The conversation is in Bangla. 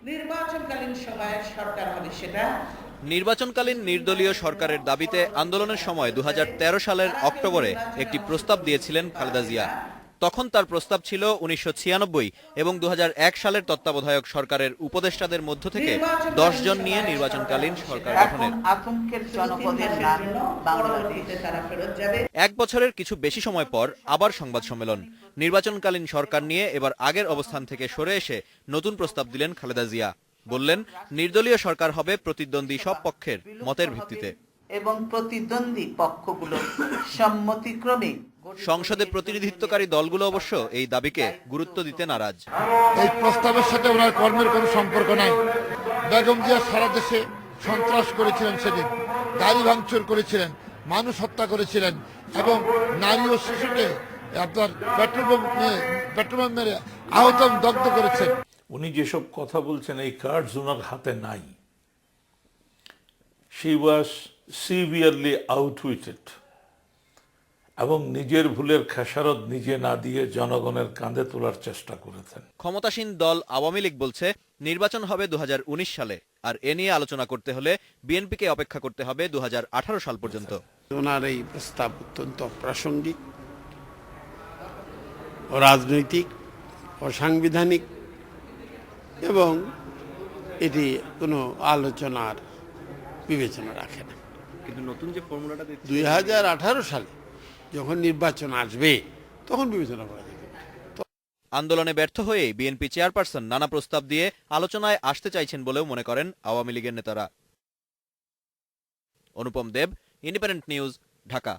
নির্বাচনকালীন সময়ে সরকার হবে সেটা। নির্বাচনকালীন নির্দলীয় সরকারের দাবিতে আন্দোলনের সময় 2013 সালের অক্টোবরে একটি প্রস্তাব দিয়েছিলেন খালেদা জিয়া। তখন তার প্রস্তাব ছিল 1996 এবং 2001 সালের তত্ত্বাবধায়ক সরকারের উপদেষ্টাদের মধ্য থেকে 10 জন নিয়ে নির্বাচনকালীন সরকার গঠনের। আতঙ্কের জনপদের নাম বাংলাদেশ। তারা ফেরত যাবে। এক বছরের কিছু বেশি সময় পর আবার সংবাদ সম্মেলন। নির্বাচনকালীন সরকার নিয়ে এবার আগের অবস্থান থেকে সরে এসে নতুন প্রস্তাব দিলেন খালেদা জিয়া। বললেন, নির্দলীয় সরকার হবে প্রতিদ্বন্দ্বী সব পক্ষের মতের ভিত্তিতে এবং প্রতিদ্বন্দ্বী পক্ষগুলো সম্মতিক্রমে। সংসদে প্রতিনিধিত্বকারী দলগুলো অবশ্য এই দাবিকে গুরুত্ব দিতে নারাজ। এই প্রস্তাবের সাথে ওনার কর্মের কোনো সম্পর্ক নাই। বেগম জিয়া সারা দেশে সন্ত্রাস করেছিলেন, সেদিন গাড়ি ভাঙচুর করেছিলেন, মানুষ হত্যা করেছিলেন এবং নারী ও শিশুকে আপনার পেট্রোল মেরে আহত দগ্ধ করেছেন। উনি যেসব কথা বলছেন এই কার্ডস ওনার হাতে নাই। শি ওয়াজ সিভিয়ারলি আউটউইটেড এবং নিজের ভুলের খেসারত নিজে না দিয়ে জনগণের কাঁধে তোলার চেষ্টা করেছেন। ক্ষমতাসীন দল আওয়ামী লীগ বলছে নির্বাচন হবে 2019 সালে, আর এ নিয়ে আলোচনা করতে হলে বিএনপিকে অপেক্ষা করতে হবে 2018 সাল পর্যন্ত। ওনার এই প্রস্তাব অত্যন্ত প্রাসঙ্গিক, রাজনৈতিক, অসাংবিধানিক এবং এটি কোনো আলোচনার বিবেচনা রাখে না। কিন্তু নতুন যে ফর্মুলাটা 2018 সালে যখন নির্বাচন আসবে তখন বিবেচনা করা যাবে। আন্দোলনে ব্যর্থ হয়েই বিএনপি চেয়ারপারসন নানা প্রস্তাব দিয়ে আলোচনায় আসতে চাইছেন বলেও মনে করেন আওয়ামী লীগের নেতারা। অনুপম দেব, ইন্ডিপেন্ডেন্ট নিউজ, ঢাকা।